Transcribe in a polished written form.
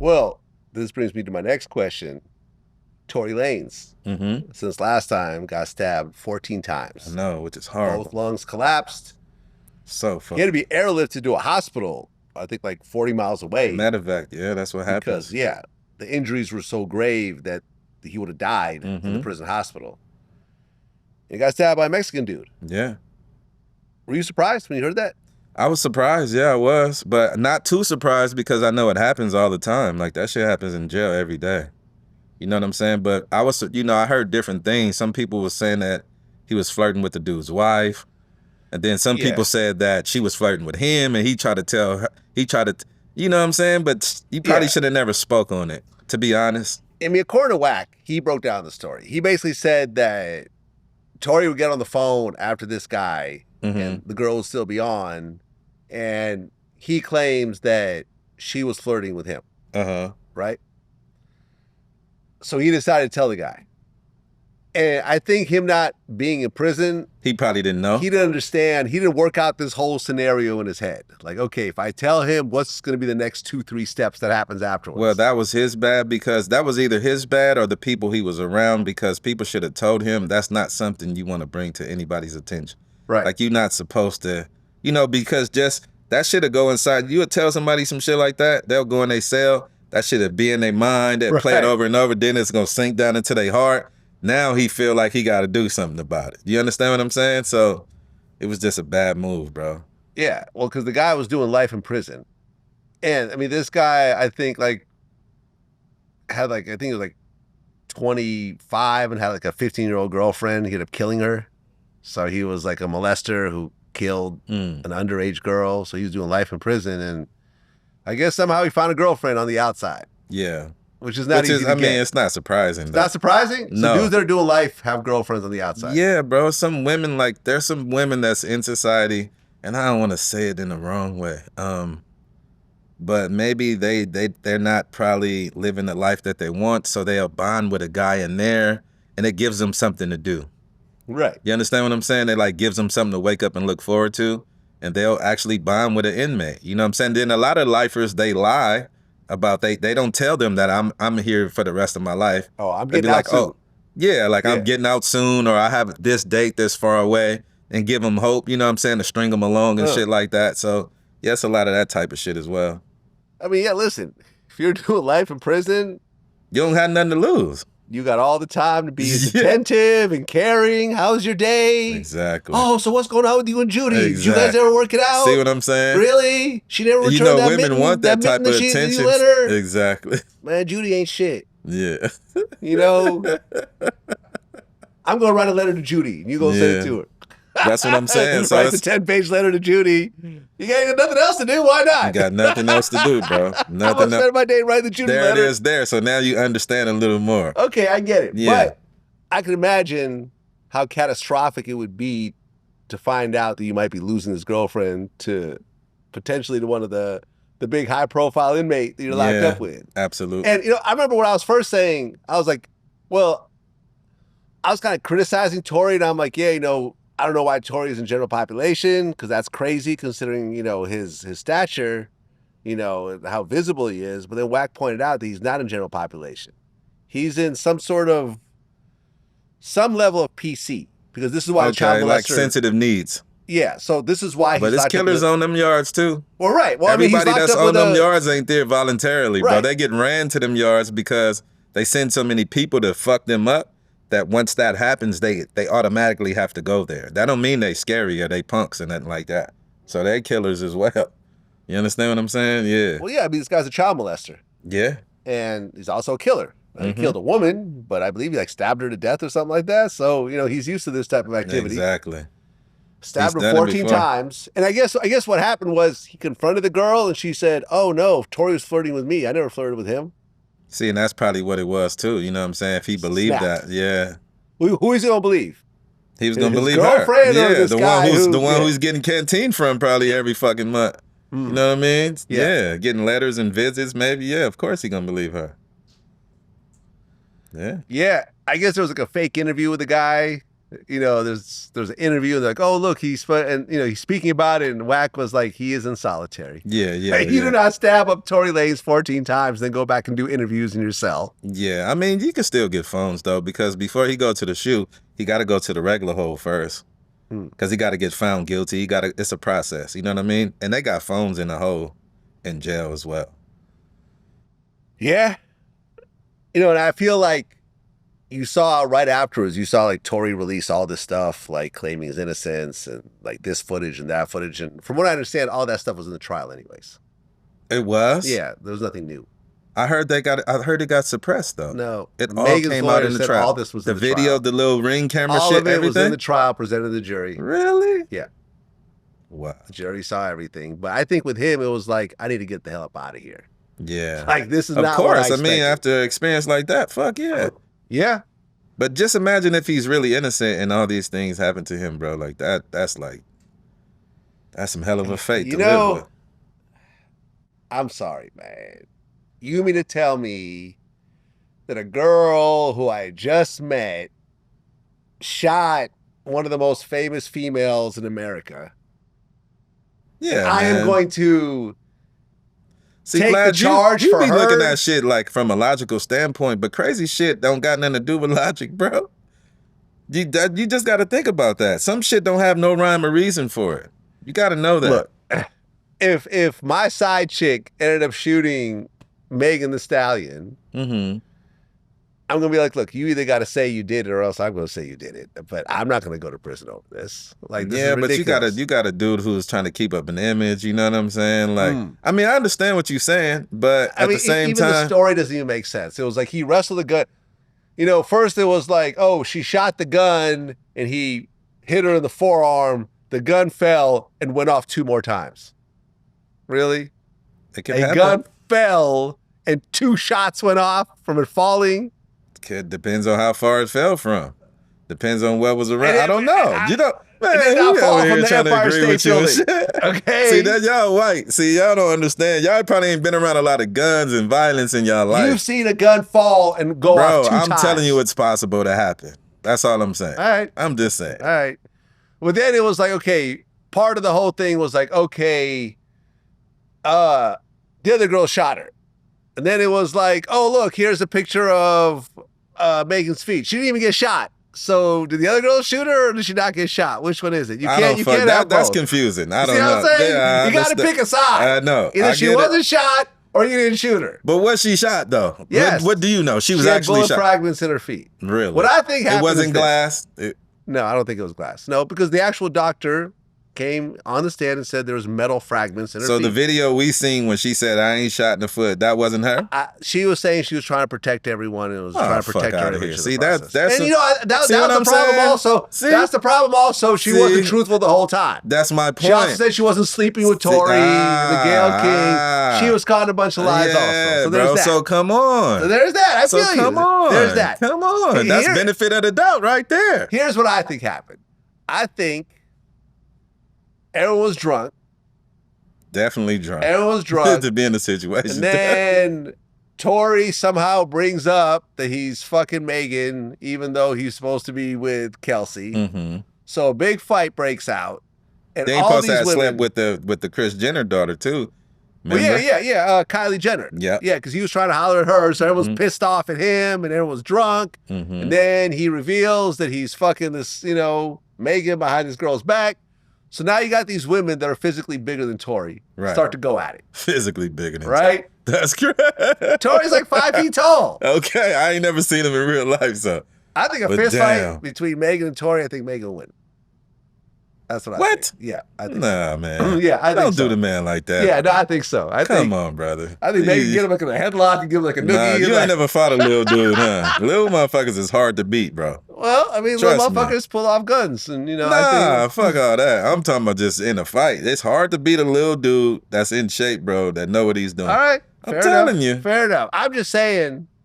Well, this brings me to my next question. Tory Lanez, since last time, got stabbed 14 I times. know, which is horrible. Both lungs collapsed. So He had to fucking be airlifted to a hospital, I think like 40 miles away. medevac. Yeah, that's what happens. Because, yeah, the injuries were so grave that he would have died in the prison hospital. And he got stabbed by a Mexican dude. Yeah. Were you surprised when you heard that? I was surprised, yeah, I was. But not too surprised because I know it happens all the time. Like, that shit happens in jail every day. You know what I'm saying? But I was, I heard different things. Some people were saying that he was flirting with the dude's wife. And then some people said that she was flirting with him and he tried to tell her, you know what I'm saying? But you probably should have never spoke on it, to be honest. I mean, according to Whack, he broke down the story. He basically said that Tory would get on the phone after this guy and the girl would still be on. And he claims that she was flirting with him. Right? So he decided to tell the guy. And I think him not being in prison, he probably didn't know. He didn't understand. He didn't work out this whole scenario in his head. Like, okay, if I tell him, what's going to be the next 2-3 steps that happens afterwards? Well, that was his bad because that was either his bad or the people he was around, because people should have told him that's not something you want to bring to anybody's attention. Right. Like, you're not supposed to, because just that shit'll go inside. You would tell somebody some shit like that, they'll go in their cell. That shit'll be in their mind. They'll play it over and over. Then it's going to sink down into their heart. Now he feel like he got to do something about it. You understand what I'm saying? So it was just a bad move, bro. Yeah, well, because the guy was doing life in prison. And, I mean, this guy, I think, had, I think it was, 25 and had, a 15-year-old girlfriend. He ended up killing her. So he was, a molester who killed an underage girl. So he was doing life in prison. And I guess somehow he found a girlfriend on the outside. Yeah. Which is not easy to get. I mean, it's not surprising. It's not surprising? No. So dudes that are doing life have girlfriends on the outside. Yeah, bro. Some women, there's some women that's in society, and I don't want to say it in the wrong way, but maybe they're not probably living the life that they want, so they'll bond with a guy in there, and it gives them something to do. Right. You understand what I'm saying? It, gives them something to wake up and look forward to, and they'll actually bond with an inmate. You know what I'm saying? Then a lot of lifers, they lie about they don't tell them that I'm here for the rest of my life. Oh, I'm getting out soon. Oh, yeah, I'm getting out soon, or I have this date this far away, and give them hope, you know what I'm saying, to string them along and shit like that. So, yeah, it's a lot of that type of shit as well. I mean, yeah, listen, if you're doing life in prison, you don't have nothing to lose. You got all the time to be attentive and caring. How's your day? Exactly. Oh, so what's going on with you and Judy? Exactly. Did you guys ever work it out? See what I'm saying? Really? She never returned that women mitten, want that type of attention. Exactly. Man, Judy ain't shit. Yeah. I'm going to write a letter to Judy, and you going to send it to her. That's what I'm saying. So write the 10-page letter to Judy. You ain't got nothing else to do. Why not? You got nothing else to do, bro. Nothing else. I spend my day writing the Judy letter. There it is there. So now you understand a little more. Okay, I get it. Yeah. But I can imagine how catastrophic it would be to find out that you might be losing this girlfriend to potentially to one of the big high-profile inmate that you're locked up with. Absolutely. And, I remember when I was first saying, I was like, well, I was kind of criticizing Tory, and I'm like, yeah, I don't know why Tory is in general population, because that's crazy considering, his stature, how visible he is. But then Wack pointed out that he's not in general population. He's in some level of PC, because this is why child molester, like sensitive needs. Yeah, so this is why But he's his killers on them yards too. Well, right. Well, everybody that's on them yards yards ain't there voluntarily, bro. They get ran to them yards because they send so many people to fuck them up that once that happens, they automatically have to go there. That don't mean they scary or they punks and nothing like that. So they killers as well. You understand what I'm saying? Yeah. Well, yeah, this guy's a child molester. Yeah. And he's also a killer. He killed a woman, but I believe he stabbed her to death or something like that. So, he's used to this type of activity. Exactly. Stabbed her 14 times. And I guess what happened was he confronted the girl and she said, oh no, Tory was flirting with me. I never flirted with him. See, and that's probably what it was too. You know what I'm saying? If he believed that, yeah. Who is he gonna believe? He was gonna believe girlfriend her. Or this guy the one who's getting canteen from probably every fucking month. You know what I mean? Yeah. Getting letters and visits, maybe. Yeah, of course he gonna believe her. Yeah. Yeah. I guess there was a fake interview with the guy there's an interview and they're like, oh look, he's speaking about it, and Wack was like, he is in solitary. Yeah. You do not stab up Tory Lanez 14 times, then go back and do interviews in your cell. Yeah, I mean, you can still get phones though, because before he go to the shoe, he got to go to the regular hole first, because he got to get found guilty. It's a process. You know what I mean? And they got phones in the hole in jail as well. Yeah, and I feel like. You saw right afterwards, like Tory release all this stuff, like claiming his innocence and like this footage and that footage. And from what I understand, all that stuff was in the trial anyways. It was? Yeah, there was nothing new. I heard it got suppressed though. No. It all came out in the trial. All this was the in the video, trial. The little ring camera all shit, of it everything? was in the trial, presented to the jury. Really? Yeah. Wow. The jury saw everything. But I think with him, it was like, I need to get the hell up out of here. Yeah. Like, this is not what I expected. Of course. I mean, after an experience like that, fuck yeah. Yeah. But just imagine if he's really innocent and all these things happen to him, bro. Like that's some hell of a fate to live with. I'm sorry, man. You mean to tell me that a girl who I just met shot one of the most famous females in America? Yeah, I am going to take the charge you for be her. looking at shit like from a logical standpoint, but crazy shit don't got nothing to do with logic, bro. You just got to think about that. Some shit don't have no rhyme or reason for it. You got to know that. Look, if my side chick ended up shooting Megan Thee Stallion, I'm going to be like, look, you either got to say you did it or else I'm going to say you did it. But I'm not going to go to prison over this. Like, this is ridiculous. But you got a dude who's trying to keep up an image, you know what I'm saying? Like, I mean, I understand what you're saying, but at the same time, the story doesn't even make sense. It was like he wrestled the gun. First it was like, oh, she shot the gun and he hit her in the forearm. The gun fell and went off 2 more times. Really? It can happen. Gun fell and 2 shots went off from it falling. Depends on how far it fell from. Depends on what was around. I don't know. Man, not fall from the Empire State Building. Okay. See, that y'all white. See, y'all don't understand. Y'all probably ain't been around a lot of guns and violence in y'all life. You've seen a gun fall and go off 2 times. Bro, I'm telling you it's possible to happen. That's all I'm saying. All right. I'm just saying. All right. Well, then it was like, okay, part of the whole thing was like, okay, the other girl shot her. And then it was like, oh, look, here's a picture of Megan's feet. She didn't even get shot. So did the other girl shoot her or did she not get shot? Which one is it? You can't have both. That's confusing. I don't know. See what I'm saying? Yeah, you got to pick a side. I know. Either she wasn't shot or you didn't shoot her. But was she shot though? Yes. What do you know? She was had actually bullet shot. Fragments in her feet. Really? What I think happened. It wasn't glass. No, I don't think it was glass. No, because the actual doctor came on the stand and said there was metal fragments in her feet. So the video we seen when she said, I ain't shot in the foot, that wasn't her? She was saying she was trying to protect everyone and was trying to protect her image. See, that's and that was the problem also. See? That's the problem also. She wasn't truthful the whole time. That's my point. She also said she wasn't sleeping with Tory, the Gayle King. She was calling a bunch of lies also. So there's that. So come on. So there's that. I feel you. Come on. There's that. Come on. That's benefit of the doubt right there. Here's what I think happened. I think everyone was drunk. Definitely drunk. Everyone was drunk. To be in the situation. And then Tory somehow brings up that he's fucking Megan, even though he's supposed to be with Kelsey. So a big fight breaks out. And they ain't supposed to have slept with the Kris Jenner daughter, too. Remember? Well, yeah. Kylie Jenner. Yeah. Yeah, because he was trying to holler at her, so everyone was pissed off at him, and everyone was drunk. And then he reveals that he's fucking this, Megan behind this girl's back. So now you got these women that are physically bigger than Tory start to go at it. Physically bigger than Tory. That's correct. Tory's like 5 feet tall. Okay, I ain't never seen him in real life, so. I think a fist fight between Megan and Tory, I think Megan will win. That's what I think. Yeah, I think so. Man. Yeah, I think Don't do the man like that. Yeah, no, I think so. Come on, brother. I think Megan get him like a headlock and give him like a noogie. You ain't never fought a little dude, huh? Little motherfuckers is hard to beat, bro. Well, I mean, little motherfuckers pull off guns, and I think... fuck all that. I'm talking about just in a fight. It's hard to beat a little dude that's in shape, bro, that know what he's doing. All right, I'm telling you. Fair enough. I'm just saying,